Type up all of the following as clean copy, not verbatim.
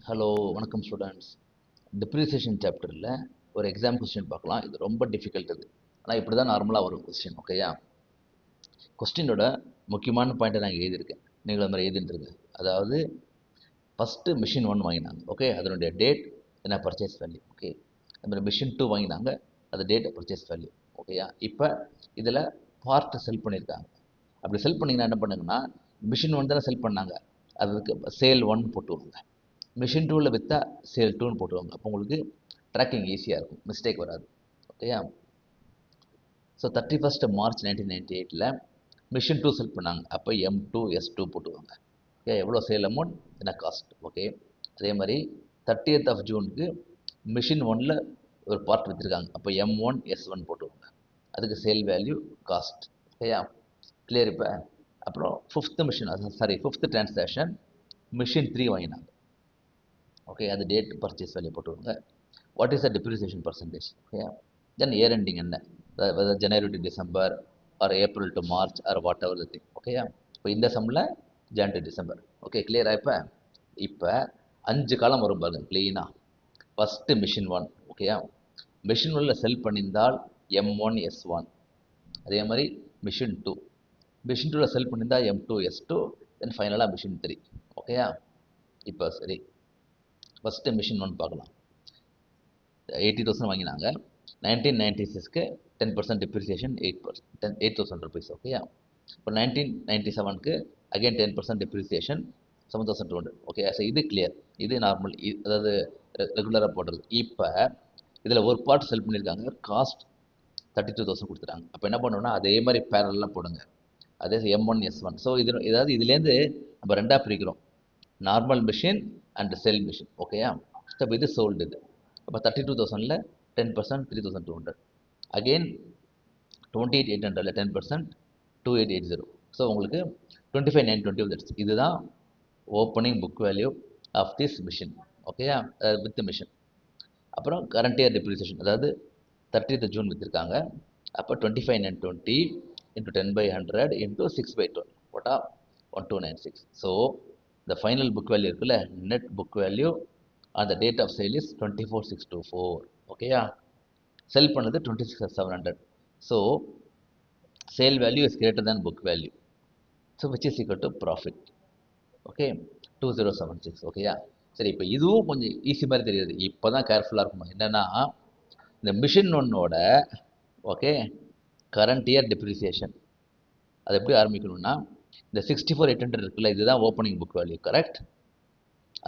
Hello வணக்கம் students. Depreciation சாப்டரில் ஒரு எக்ஸாம் கொஸ்டின் பார்க்கலாம். இது ரொம்ப டிஃபிகல்ட் இது. ஆனால் இப்படி தான் நார்மலாக வரும் கொஸ்டின். ஓகேயா? கொஸ்டினோட முக்கியமான பாயிண்ட்டை நான் எழுதியிருக்கேன். நீங்கள் அது மாதிரி எழுதிட்டுருங்க. அதாவது ஃபஸ்ட்டு மிஷின் 1 வாங்கினாங்க. ஓகே, அதனுடைய டேட் என்ன பர்ச்சேஸ் வேல்யூ. ஓகே, அது மாதிரி மிஷின் 2 வாங்கினாங்க, அது டேட் பர்ச்சேஸ் வேல்யூ. ஓகேயா? இப்போ இதில் பார்ட்டு செல் பண்ணியிருக்காங்க. அப்படி செல் பண்ணிங்கன்னா என்ன பண்ணுங்கன்னா, மிஷின் 1 தானே செல் பண்ணாங்க, அதுக்கு சேல் 1 போட்டுவாங்க. மிஷின் 2வில் விற்றா சேல் 2ன்னு போட்டுருவாங்க. அப்போ உங்களுக்கு ட்ராக்கிங் ஈஸியாக இருக்கும், மிஸ்டேக் வராது. ஓகேயா? ஸோ 31st March 1998 மிஷின் 2 செல் பண்ணாங்க. அப்போ M2 S2 போட்டுவாங்க. ஓகே, எவ்வளோ சேல் அமௌண்ட், என்ன காஸ்ட். ஓகே, அதே மாதிரி 30th June மிஷின் 1ல் ஒரு பார்ட் விற்றுருக்காங்க. அப்போ M1 S1 போட்டுவாங்க. அதுக்கு சேல் வேல்யூ, காஸ்ட். ஓகேயா? கிளியர். இப்போ அப்புறம் ஃபிஃப்த் டிரான்சாக்ஷன் மிஷின் 3 வாங்கினாங்க. ஓகே, அது டேட் பர்ச்சேஸ் வேல்யூ போட்டுருவாங்க. What is the depreciation percentage. Okay, then year ending என்ன, January to December or April to March or whatever the thing. ஓகேயா? இப்போ இந்த சம்மில் ஜான் டு டிசம்பர். ஓகே, கிளியரா? இப்போ 5 காலம் வரும் பாருங்க க்ளீனாக. First machine 1. ஓகேயா? மிஷின் 1ல் செல் பண்ணியிருந்தால் M1 S1. அதே மாதிரி மிஷின் 2. மிஷின் 2வில் செல் பண்ணியிருந்தால் M2 S2. தென் ஃபைனலாக மிஷின் 3. ஓகேயா? இப்போ சரி, ஃபஸ்ட்டு மிஷின் 1 பார்க்கலாம். 80,000 வாங்கினாங்க. 1996 10% டிப்ரிசியேஷன், 8,000 rupees. ஓகேயா? இப்போ 1997 அகைன் 10% டிப்ரிசியேஷன், 7,200. ஓகே, ஸோ இது கிளியர். இது நார்மல், அதாவது ரெகுலராக போடுறது. இப்போ இதில் ஒரு பார்ட் செல் பண்ணியிருக்காங்க, காஸ்ட் 32,000 கொடுத்துட்டாங்க. அப்போ என்ன பண்ணணும்னா அதே மாதிரி பேரலாக போடுங்க. அதே M1 S1. ஸோ ஏதாவது இதுலேருந்து நம்ம ரெண்டாக பிரிக்கிறோம், normal machine and sell machine. ஓகேயா? ஸோ இப்போ இது சோல்டு. இது அப்போ 32,000ல் 10% 3,200. அகெயின் 28,800ல் 10% 2,880. ஸோ உங்களுக்கு 25,920 வந்துடுச்சு. இதுதான் opening book value of this machine. ஓகேயா? With machine. அப்புறம் கரண்ட் இயர் டிப்ரிசியேஷன், அதாவது 30th June விற்றுருக்காங்க. அப்போ 25,920 இன்ட்டு 10/100 இன்ட்டு 6/12 போட்டால் 1296. ஸோ இந்த ஃபைனல் புக் வேல்யூ இருக்குல்ல, net book value on the date of sale is 24,624. ஓகேயா? செல் பண்ணது 26,700. So sale value is greater than book value. So which is equal to profit. Okay, 2076. ஓகேயா? சரி, இப்போ இதுவும் கொஞ்சம் ஈஸி மாதிரி தெரியுது. இப்போ தான் கேர்ஃபுல்லாக இருக்கணும். என்னென்னா, இந்த மிஷின் 1ஓட ஓகே கரண்ட் இயர் டிப்ரிசியேஷன் அது எப்படி ஆரம்பிக்கணும்னா, இந்த 64,800 இருக்குல்ல, இதுதான் ஓப்பனிங் புக் வேல்யூ. கரெக்ட்?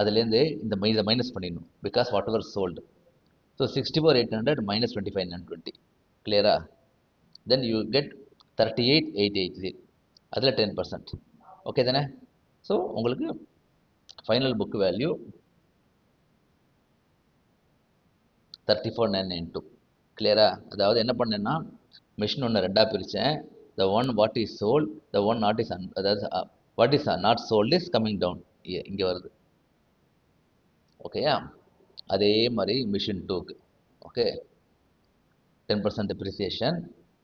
அதுலேருந்து இந்த மைனஸ் பண்ணிடணும், because what ever sold. So 64,800 minus 25,920. கிளியரா? Then you get 38,880. அதில் 10%. ஓகே தானே? ஸோ உங்களுக்கு ஃபைனல் புக் வேல்யூ 34,992. கிளியரா? அதாவது என்ன பண்ணேன்னா, மிஷின் 1 ரெண்டாக பிரித்தேன். The one what is sold, the one not is அதாவது what is not sold is coming down. இங்கே வருது. ஓகேயா? அதே மாதிரி மிஷின் 2க்கு ஓகே 10% டிப்ரிசியேஷன்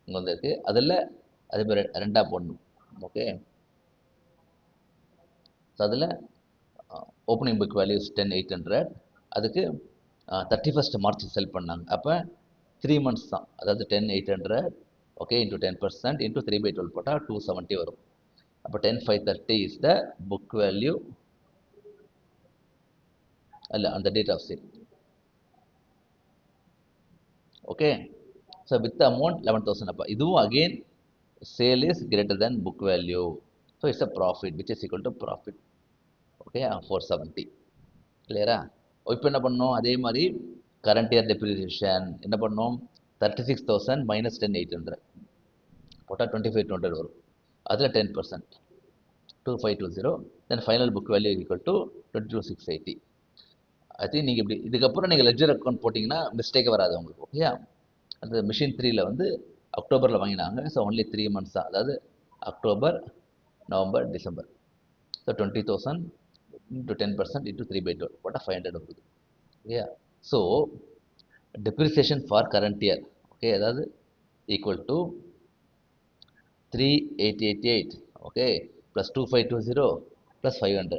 இங்கே வந்துருக்கு. அதில் அதே மாதிரி ரெண்டாக போடணும். ஓகே, ஸோ அதில் ஓப்பனிங் புக் வேல்யூ 10,800. அதுக்கு 31st March செல் பண்ணாங்க. அப்போ 3 months தான், அதாவது 10,800 ஓகே இன்ட்டு 10% இன்ட்டு 3/12 போட்டால் 270 வரும். அப்போ 10,530 இஸ் த புக் வேல்யூ அல்ல அந்த date of sale. Okay, so with amount 11,000. அப்போ இதுவும் again sale is greater than book value. So it's a profit which is equal to profit. Okay, 470. கிளியரா? இப்போ என்ன பண்ணோம், அதே மாதிரி கரண்ட் இயர் டெப்ரிசியேஷன் என்ன பண்ணோம், 36,000 minus 10,800 போட்டால் 25,200 வரும். அதில் 10% 2,520. தென் final book value equal to 22,680. I think நீங்கள் இப்படி இதுக்கப்புறம் நீங்கள் லெட்ஜர் அக்கௌண்ட் போட்டிங்கன்னா மிஸ்டேக்கே வராது உங்களுக்கு. ஓகேயா? அந்த மிஷின் 3ல் அக்டோபரில் வாங்கினாங்க. ஸோ ஒன்லி 3 months தான், அதாவது October, November, December. So 20,000 into 10% into 3/12 போட்டால் 500 வருது. ஓகேயா? So depreciation for current year okay அதாவது equal to 3,888 okay plus 2,520 plus 500.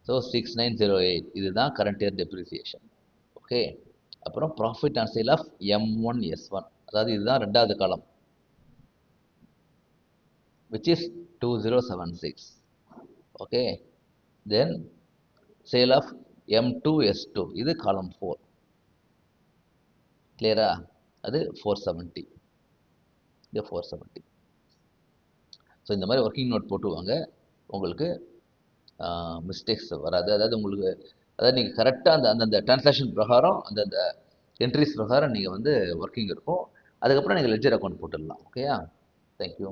So 6908 இதுதான் கரண்ட் இயர் டெப்ரிசியேஷன். ஓகே, அப்புறம் profit on sale of M1S1, அதாவது இதுதான் ரெண்டாவது காலம், which is 2076. Okay, then sale of M2S2, இது காலம் 4. கிளியரா? அது 470, இது 470. ஸோ இந்த மாதிரி ஒர்க்கிங் நோட் போட்டு வாங்க, உங்களுக்கு மிஸ்டேக்ஸ் வராது. அதாவது உங்களுக்கு, அதாவது நீங்கள் கரெக்டாக அந்தந்த டிரான்சாக்ஷன் பிரகாரம் அந்தந்த என்ட்ரிஸ் பிரகாரம் நீங்கள் வந்து ஒர்க்கிங் இருக்கும். அதுக்கப்புறம் நீங்கள் லெட்ஜர் அக்கௌண்ட் போட்டுடலாம். ஓகேயா? தேங்க்யூ.